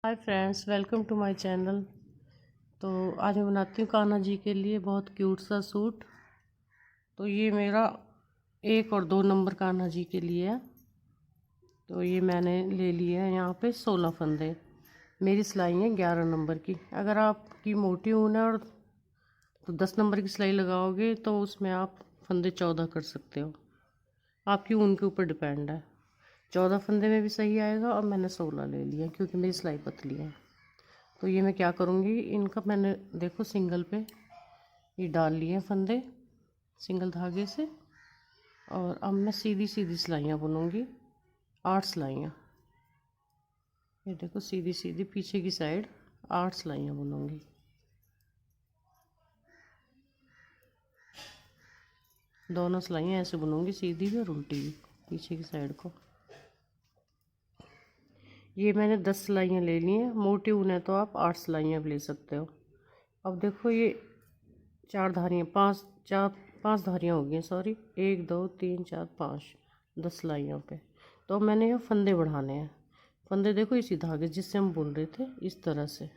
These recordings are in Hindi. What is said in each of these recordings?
Hi friends, welcome to my channel. तो आज मैं बनाती हूँ कान्हा जी के लिए बहुत क्यूट सा सूट। तो ये मेरा 1 और 2 नंबर कान्हा जी के लिए है। तो ये मैंने ले लिया है यहाँ पे 16 फंदे। मेरी सिलाई है 11 नंबर की। अगर आपकी मोटी ऊन है और तो 10 नंबर की सिलाई लगाओगे तो उसमें आप फंदे 14 कर सकते हो। आपकी ऊन के ऊपर डिपेंड है। 14 फंदे में भी सही आएगा और मैंने 16 ले लिया क्योंकि मेरी सिलाई पतली है। तो ये मैं क्या करूँगी, इनका मैंने देखो सिंगल पे ये डाल लिए फंदे सिंगल धागे से। और अब मैं सीधी सीधी सिलाइयाँ बुनूँगी, 8 सिलाइयाँ। ये देखो सीधी सीधी पीछे की साइड 8 सिलाइयाँ बुनूँगी। दोनों सिलाइयाँ ऐसे बुनूँगी, सीधी भी और उल्टी भी, पीछे की साइड को। ये मैंने 10 सिलाइयाँ ले ली हैं। मोटी ऊन है तो आप 8 सिलाइयाँ भी ले सकते हो। अब देखो ये 4 धारियाँ, 5 धारियाँ हो गई, सॉरी, 1 2 3 4 5 10 सिलाइयों पे। तो मैंने ये फंदे बढ़ाने हैं। फंदे देखो इसी धागे जिससे हम बुन रहे थे, इस तरह से।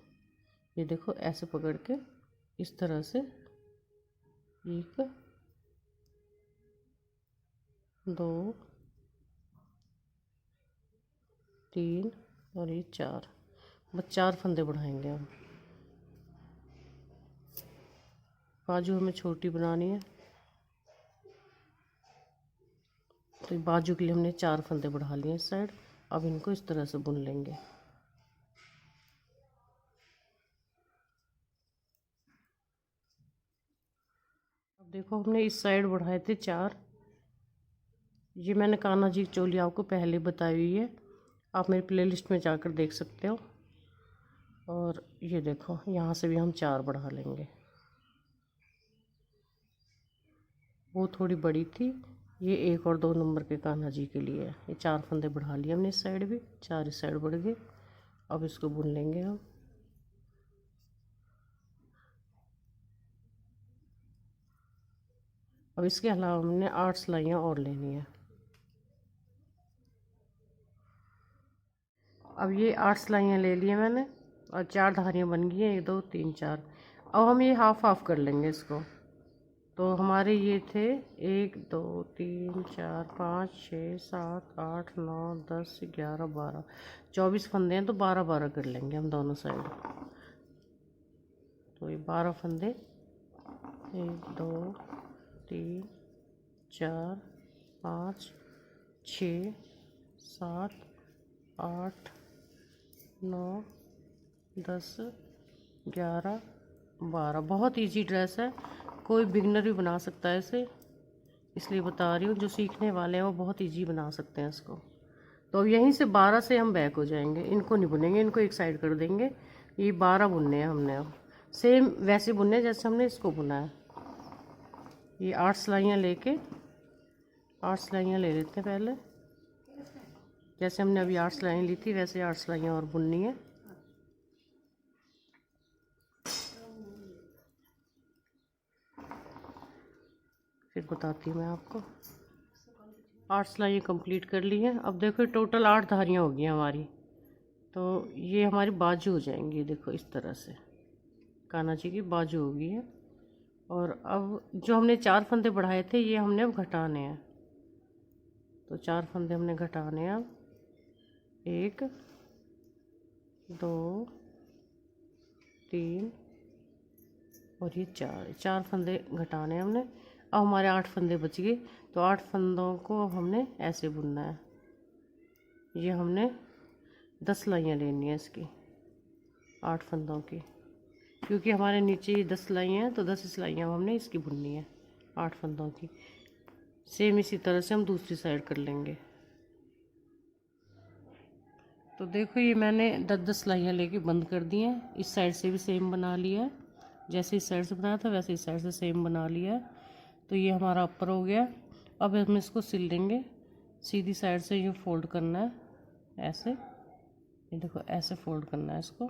ये देखो ऐसे पकड़ के इस तरह से 1 2 3 और ये 4, बस 4 फंदे बढ़ाएंगे हम। बाजू हमें छोटी बनानी है तो बाजू के लिए हमने 4 फंदे बढ़ा लिए इस साइड। अब इनको इस तरह से बुन लेंगे। अब देखो हमने इस साइड बढ़ाए थे 4। ये मैंने कान्हा जी की चोली आपको पहले बताई हुई है, आप मेरी प्लेलिस्ट में जाकर देख सकते हो। और ये देखो यहाँ से भी हम 4 बढ़ा लेंगे। वो थोड़ी बड़ी थी, ये 1 और 2 नंबर के कान्हा जी के लिए है। ये 4 फंदे बढ़ा लिए हमने इस साइड भी, 4 इस साइड बढ़ गए। अब इसको बुन लेंगे हम। अब इसके अलावा हमने 8 सिलाइयाँ और लेनी है। अब ये 8 सिलाइयाँ ले ली हैं मैंने और 4 धारियाँ बन गई हैं, 1 2 3 4। अब हम ये हाफ हाफ कर लेंगे इसको। तो हमारे ये थे 1 2 3 4 5 6 7 8 9 10 11 12 24 फंदे हैं, तो 12 12 कर लेंगे हम दोनों साइड। तो ये 12 फंदे, 1 2 3 4 5 6 7 8 9 10 11 12। बहुत इजी ड्रेस है, कोई बिगनर भी बना सकता है इसे, इसलिए बता रही हूँ। जो सीखने वाले हैं वो बहुत इजी बना सकते हैं इसको। तो अब यहीं से 12 से हम बैक हो जाएंगे, इनको नहीं बुनेंगे, इनको एक साइड कर देंगे। ये 12 बुनने हैं हमने। अब सेम वैसे बुनने हैं जैसे हमने इसको बुना है। ये 8 सिलाइयाँ लेके 8 सिलाइयाँ ले लेते हैं पहले। जैसे हमने अभी 8 सिलाइयाँ ली थी वैसे 8 सिलाइयाँ और बुननी है। फिर बताती हूँ मैं आपको। 8 सिलाइयाँ कंप्लीट कर ली हैं। अब देखो टोटल 8 धारियाँ हो गई हमारी। तो ये हमारी बाजू हो जाएंगी, देखो इस तरह से कान्हा जी की बाजू हो गई है। और अब जो हमने 4 फंदे बढ़ाए थे ये हमने अब घटाने हैं। तो 4 फंदे हमने घटाने हैं अब। 1 2 3 और ये 4 फंदे घटाने हमने। अब हमारे 8 फंदे बच गए। तो 8 फंदों को अब हमने ऐसे बुनना है। ये हमने 10 सिलाइयाँ लेनी है इसकी, 8 फंदों की, क्योंकि हमारे नीचे ये 10 सिलाइयाँ हैं। तो 10 सिलाइयाँ हमने इसकी बुननी है 8 फंदों की। सेम इसी तरह से हम दूसरी साइड कर लेंगे। तो देखो ये मैंने 10 सिलाइयाँ लेके बंद कर दी हैं। इस साइड से भी सेम बना लिया है, जैसे इस साइड से बनाया था वैसे इस साइड से सेम बना लिया है। तो ये हमारा अपर हो गया। अब हम इसको सिल देंगे। सीधी साइड से यूँ फोल्ड करना है ऐसे, ये देखो ऐसे फोल्ड करना है इसको।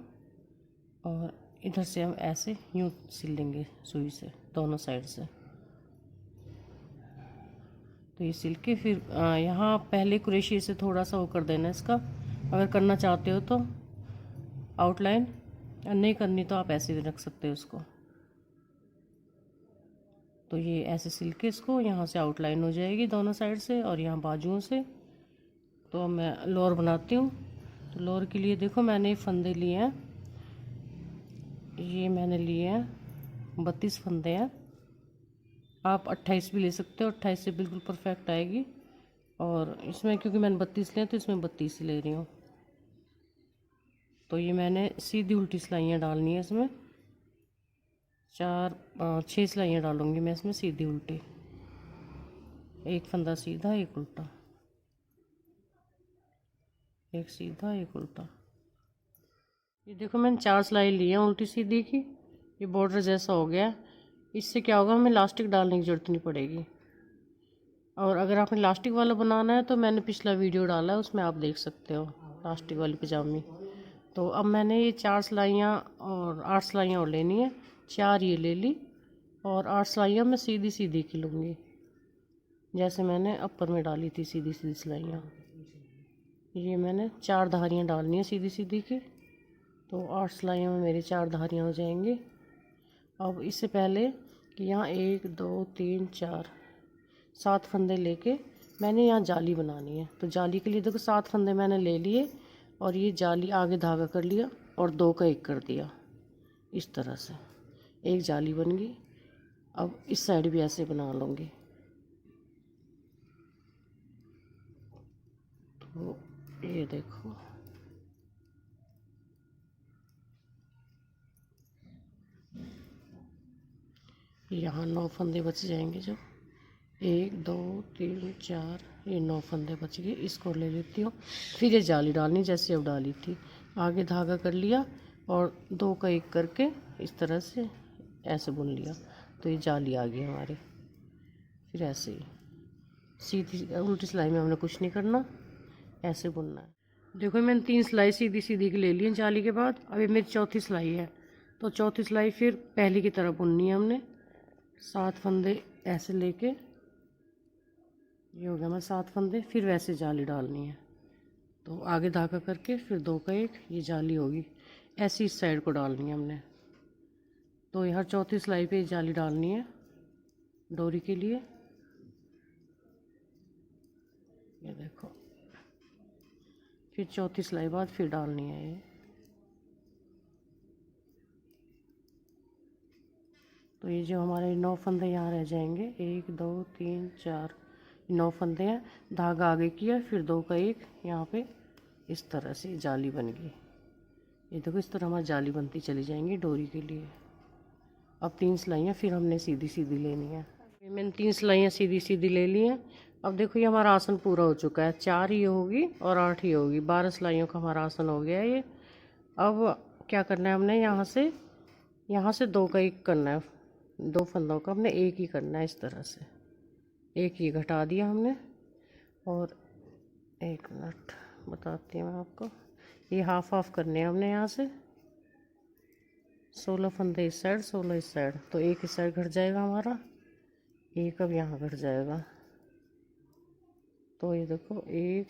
और इधर से हम ऐसे यूँ सिल लेंगे सुई से दोनों साइड से। तो ये सिल के फिर यहाँ पहले क्रोशिया से थोड़ा सा वो कर देना इसका, अगर करना चाहते हो तो। आउटलाइन, और नहीं करनी तो आप ऐसे भी रख सकते हो उसको। तो ये ऐसे सिल के इसको यहाँ से आउटलाइन हो जाएगी दोनों साइड से और यहाँ बाजुओं से। तो अब मैं लोअर बनाती हूँ। तो लोअर के लिए देखो मैंने फंदे लिए हैं, ये मैंने लिए हैं 32 फंदे हैं। आप 28 भी ले सकते हो, 28 से बिल्कुल परफेक्ट आएगी। और इसमें क्योंकि मैंने 32 लिए तो इसमें 32 ले रही हूँ। तो ये मैंने सीधी उल्टी सिलाइयाँ डालनी है इसमें, 6 सिलाइयाँ डालूँगी मैं इसमें सीधी उल्टी, एक फंदा सीधा एक उल्टा, एक सीधा एक उल्टा। ये देखो मैंने 4 सिलाई ली है उल्टी सीधी की। ये बॉर्डर जैसा हो गया। इससे क्या होगा, हमें इलास्टिक डालने की ज़रूरत नहीं पड़ेगी। और अगर आपने इलास्टिक वाला बनाना है तो मैंने पिछला वीडियो डाला है, उसमें आप देख सकते हो इलास्टिक वाली पजामी। तो अब मैंने ये 4 सिलाइयाँ और 8 सिलाइयाँ और लेनी है। 4 ये ले ली और 8 सिलाइयाँ मैं सीधी सीधी की लूँगी, जैसे मैंने अपर में डाली थी सीधी सीधी सिलाइयाँ। ये मैंने 4 धारियाँ डालनी है सीधी सीधी की। तो 8 सिलाइयों में मेरी 4 धारियाँ हो जाएंगी। अब इससे पहले कि यहाँ 1 2 3 4 7 फंदे लेके मैंने यहाँ जाली बनानी है। तो जाली के लिए देखो 7 फंदे मैंने ले लिए और ये जाली आगे धागा कर लिया और 2 का 1 कर दिया, इस तरह से एक जाली बन गई। अब इस साइड भी ऐसे बना लूँगी। तो ये देखो यहाँ 9 फंदे बच जाएंगे। जो 1 2 3 4 ये 9 फंदे बच गए। इसको ले लेती हूँ। फिर ये जाली डालनी जैसे अब डाली थी, आगे धागा कर लिया और 2 का 1 करके इस तरह से ऐसे बुन लिया। तो ये जाली आ गई हमारी। फिर ऐसे ही सीधी उल्टी सिलाई में हमने कुछ नहीं करना, ऐसे बुनना है। देखो मैंने 3 सिलाई सीधी सीधी की ले ली जाली के बाद। अब ये मेरी चौथी सिलाई है। तो चौथी सिलाई फिर पहली की तरह बुननी है हमने। 7 फंदे ऐसे लेके, ये हो गया मैं 7 फंदे। फिर वैसे जाली डालनी है। तो आगे धागा करके फिर 2 का 1 ये जाली होगी। ऐसी इस साइड को डालनी है हमने। तो यहाँ चौथी सिलाई पे जाली डालनी है डोरी के लिए। ये देखो फिर चौथी सिलाई बाद फिर डालनी है ये। तो ये जो हमारे 9 फंदे यहाँ रह जाएंगे, 1 2 3 4 9 फंदे हैं। धागा आगे किया फिर 2 का 1 यहाँ पे इस तरह से जाली बन गई। ये देखो इस तरह हमारी जाली बनती चली जाएंगी डोरी के लिए। अब 3 सिलाइयाँ फिर हमने सीधी सीधी लेनी है। मैंने 3 सिलाइयाँ सीधी सीधी ले ली हैं। अब देखो ये हमारा आसन पूरा हो चुका है। 4 ही होगी और 8 ही होगी, 12 सिलाइयों का हमारा आसन हो गया है ये। अब क्या करना है हमने, यहाँ से 2 का 1 करना है। 2 फंदों का हमने 1 ही करना है, इस तरह से 1 ही घटा दिया हमने। और 1 मिनट बताती हूँ मैं आपको, ये हाफ हाफ करने हैं हमने। यहाँ से 16 फंदे इस साइड 16 इस साइड, तो 1 इस साइड घट जाएगा हमारा, 1 अब यहाँ घट जाएगा। तो ये देखो 1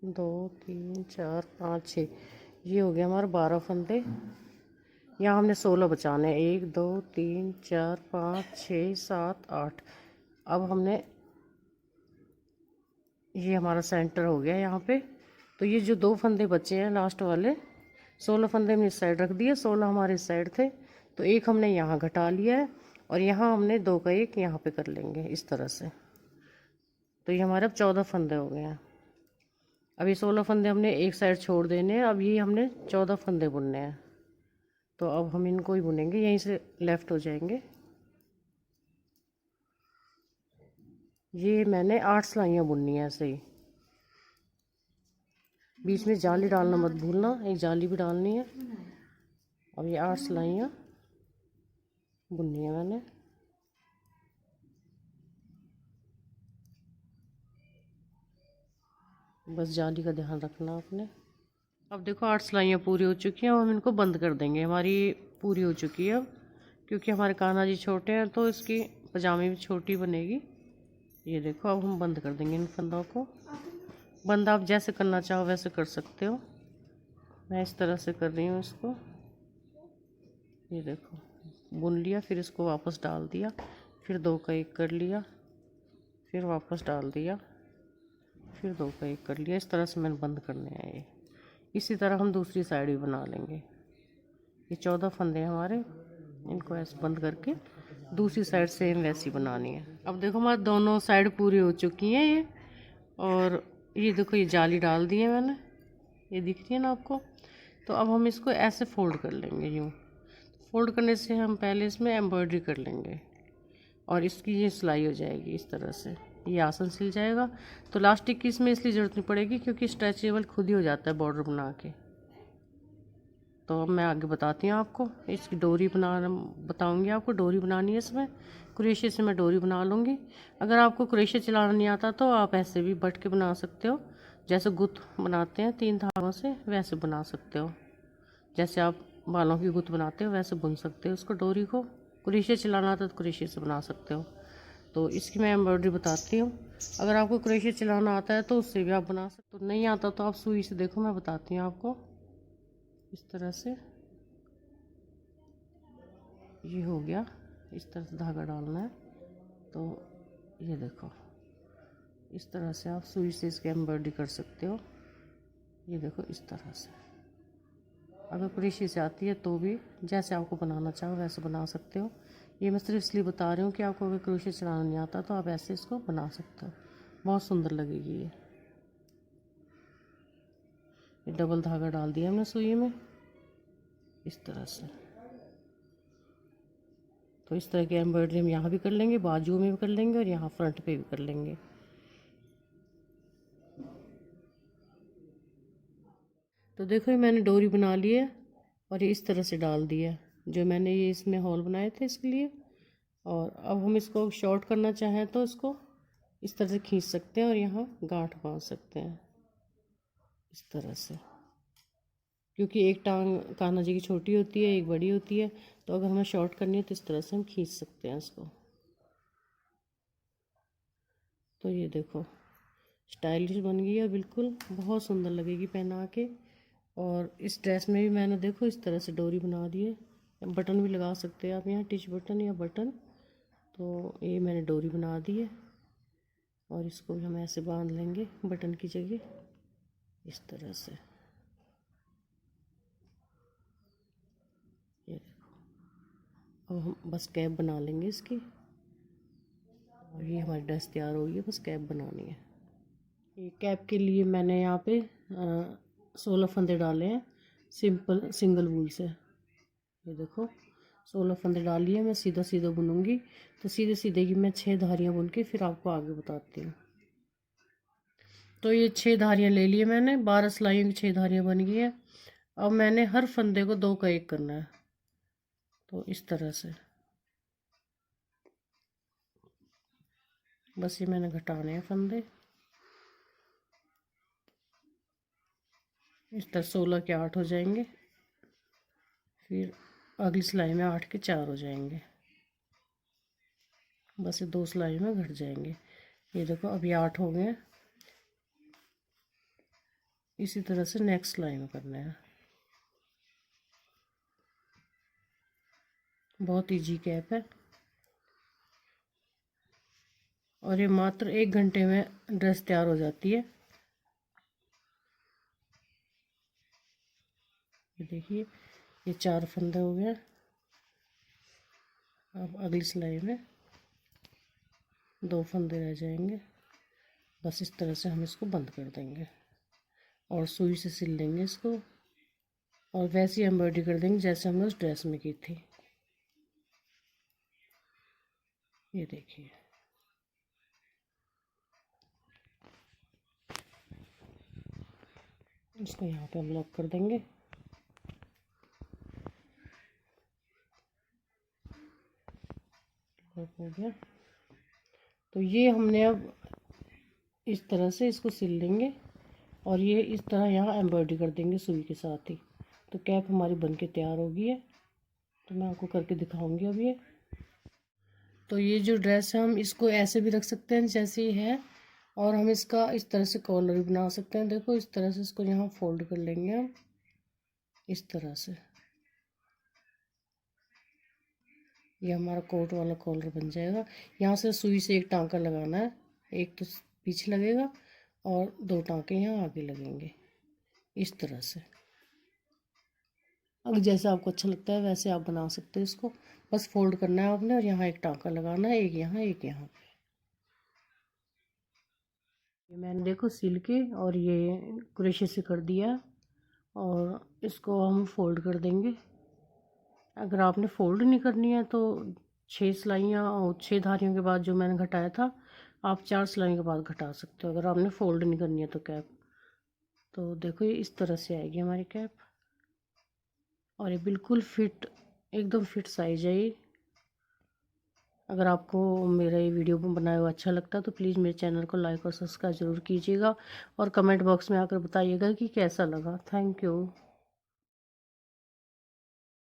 2 3 4 5 6 ये हो गया हमारा 12 फंदे। यहाँ हमने 16 बचाने हैं, 1 2 3 4 5 6 7 8। अब हमने ये हमारा सेंटर हो गया यहाँ पे। तो ये जो 2 फंदे बचे हैं लास्ट वाले, 16 फंदे हमने इस साइड रख दिए, 16 हमारे इस साइड थे। तो 1 हमने यहाँ घटा लिया है और यहाँ हमने 2 का 1 यहाँ पे कर लेंगे इस तरह से। तो ये हमारे अब 14 फंदे हो गए हैं। अब ये 16 फंदे हमने एक साइड छोड़ देने हैं। अब ये हमने 14 फंदे बुनने हैं। तो अब हम इनको ही बुनेंगे, यहीं से लेफ्ट हो जाएंगे। ये मैंने 8 सिलाइयाँ बुननी है ऐसे ही। बीच में जाली डालना मत भूलना, एक जाली भी डालनी है। अब ये 8 सिलाइयाँ बुननी है मैंने। बस जाली का ध्यान रखना आपने। अब देखो 8 सिलाइयाँ पूरी हो चुकी हैं। अब हम इनको बंद कर देंगे। हमारी पूरी हो चुकी है अब, क्योंकि हमारे कान्हा जी छोटे हैं तो इसकी पजामी भी छोटी बनेगी। ये देखो अब हम बंद कर देंगे इन फंदों को। बंद आप जैसे करना चाहो वैसे कर सकते हो। मैं इस तरह से कर रही हूँ इसको। ये देखो, बुन लिया, फिर इसको वापस डाल दिया, फिर 2 का 1 कर लिया, फिर वापस डाल दिया, फिर 2 का 1 कर लिया। इस तरह से मैंने बंद करने हैं ये। इसी तरह हम दूसरी साइड भी बना लेंगे। ये 14 फंदे हमारे, इनको ऐसे बंद करके दूसरी साइड सेम वैसी बनानी है। अब देखो हमारे दोनों साइड पूरी हो चुकी हैं ये। और ये देखो, ये जाली डाल दी है मैंने, ये दिख रही है ना आपको। तो अब हम इसको ऐसे फोल्ड कर लेंगे। यूँ फोल्ड करने से हम पहले इसमें एम्ब्रॉयडरी कर लेंगे और इसकी ये सिलाई हो जाएगी इस तरह से। ये आसन सिल जाएगा। तो लास्टिक की इसमें इसलिए ज़रूरत नहीं पड़ेगी क्योंकि स्ट्रेचेबल खुद ही हो जाता है बॉर्डर बना के। तो अब मैं आगे बताती हूँ आपको। इसकी डोरी बताऊँगी आपको। डोरी बनानी है इसमें। क्रोशे से मैं डोरी बना लूँगी। अगर आपको क्रोशे चलाना नहीं आता तो आप ऐसे भी बट के बना सकते हो, जैसे गुत्थ बनाते हैं 3 धागों से, वैसे बना सकते हो। जैसे आप बालों की गुत्थ बनाते हो वैसे बुन सकते हो उसको। डोरी को क्रोशे चलाना आता तो क्रोशे से बना सकते हो। तो इसकी मैं एम्ब्रॉयडरी बताती हूँ। अगर आपको क्रोशे चलाना आता है तो उससे भी आप बना सकते हो। तो नहीं आता तो आप सुई से, देखो मैं बताती हूँ आपको। इस तरह से ये हो गया। इस तरह से धागा डालना है। तो ये देखो, इस तरह से आप सुई से इसकी एम्ब्रॉयडरी कर सकते हो। ये देखो इस तरह से। अगर क्रोशे से आती है तो भी जैसे आपको बनाना चाहो वैसे बना सकते हो। ये मैं सिर्फ इसलिए बता रही हूँ कि आपको अगर क्रोशे चलाना नहीं आता तो आप ऐसे इसको बना सकते हो। बहुत सुंदर लगेगी ये। डबल धागा डाल दिया हमने सुई में इस तरह से। तो इस तरह की एम्ब्रॉयडरी हम यहाँ भी कर लेंगे, बाजू में भी कर लेंगे और यहाँ फ्रंट पे भी कर लेंगे। तो देखो ये मैंने डोरी बना ली है और ये इस तरह से डाल दिया जो मैंने ये इसमें हॉल बनाए थे इसके लिए। और अब हम इसको शॉर्ट करना चाहें तो इसको इस तरह से खींच सकते हैं और यहाँ गांठ बांध सकते हैं इस तरह से। क्योंकि एक टांग कान्हा जी की छोटी होती है, एक बड़ी होती है, तो अगर हमें शॉर्ट करनी है तो इस तरह से हम खींच सकते हैं इसको। तो ये देखो स्टाइलिश बन गई है बिल्कुल, बहुत सुंदर लगेगी पहना के। और इस ड्रेस में भी मैंने देखो इस तरह से डोरी बना दी है। बटन भी लगा सकते हैं आप यहाँ, टिच बटन या बटन। तो ये मैंने डोरी बना दी है और इसको भी हम ऐसे बांध लेंगे बटन की जगह इस तरह से। ये देखो, अब हम बस कैप बना लेंगे इसकी और ये हमारी ड्रेस तैयार हो गई है। बस कैप बनानी है। ये कैप के लिए मैंने यहाँ पे 16 फंदे डाले हैं सिंपल सिंगल वूल से। ये देखो 16 फंदे डाल लिए। मैं सीधा सीधा बुनूंगी। तो सीधे सीधे की मैं 6 धारियाँ बुन के फिर आपको आगे बताती हूँ। तो ये 6 धारियाँ ले लिए मैंने, 12 सिलाइयों की 6 धारियाँ बन गई है। अब मैंने हर फंदे को 2 का 1 करना है। तो इस तरह से बस ये मैंने घटाने हैं फंदे इस तरह। 16 के 8 हो जाएंगे, फिर अगली सिलाई में 8 के 4 हो जाएंगे। बस ये 2 सिलाई में घट जाएंगे। ये देखो अभी 8 हो गए। इसी तरह से नेक्स्ट सिलाई में करना है। बहुत इजी कैप है और ये मात्र 1 घंटे में ड्रेस तैयार हो जाती है। ये देखिए ये 4 फंदे हो गए। अब अगली सिलाई में 2 फंदे रह जाएंगे। बस इस तरह से हम इसको बंद कर देंगे और सुई से सिल लेंगे इसको और वैसी एम्ब्रॉयडरी कर देंगे जैसे हमने उस ड्रेस में की थी। ये देखिए इसको यहाँ पे हम लॉक कर देंगे। लॉक हो गया। तो ये हमने अब इस तरह से इसको सिल लेंगे और ये इस तरह यहाँ एम्ब्रॉयडरी कर देंगे सुई के साथ ही। तो कैप हमारी बन के तैयार हो गई है। तो मैं आपको करके दिखाऊंगी अब ये। तो ये जो ड्रेस है हम इसको ऐसे भी रख सकते हैं जैसे ही है, और हम इसका इस तरह से कॉलर भी बना सकते हैं। देखो इस तरह से इसको यहाँ फोल्ड कर लेंगे हम इस तरह से ये हमारा कोट वाला कॉलर बन जाएगा। यहाँ से सुई से एक टांका लगाना है, एक तो पीछे लगेगा और 2 टांके यहाँ आगे लगेंगे इस तरह से। अब जैसे आपको अच्छा लगता है वैसे आप बना सकते हो इसको। बस फोल्ड करना है आपने और यहाँ एक टांका लगाना है, एक यहाँ एक यहाँ। ये मैंने देखो सिल के और ये क्रोशे से कर दिया और इसको हम फोल्ड कर देंगे। अगर आपने फोल्ड नहीं करनी है तो 6 सिलाइयाँ और 6 धारियों के बाद जो मैंने घटाया था, आप 4 सिलाइयों के बाद घटा सकते हो अगर आपने फोल्ड नहीं करनी है तो कैप। तो देखो ये इस तरह से आएगी हमारी कैप और ये बिल्कुल फिट, एकदम फिट साइज है ये। अगर आपको मेरा ये वीडियो बनाया हुआ अच्छा लगता है तो प्लीज़ मेरे चैनल को लाइक और सब्सक्राइब ज़रूर कीजिएगा और कमेंट बॉक्स में आकर बताइएगा कि कैसा लगा। Thank you.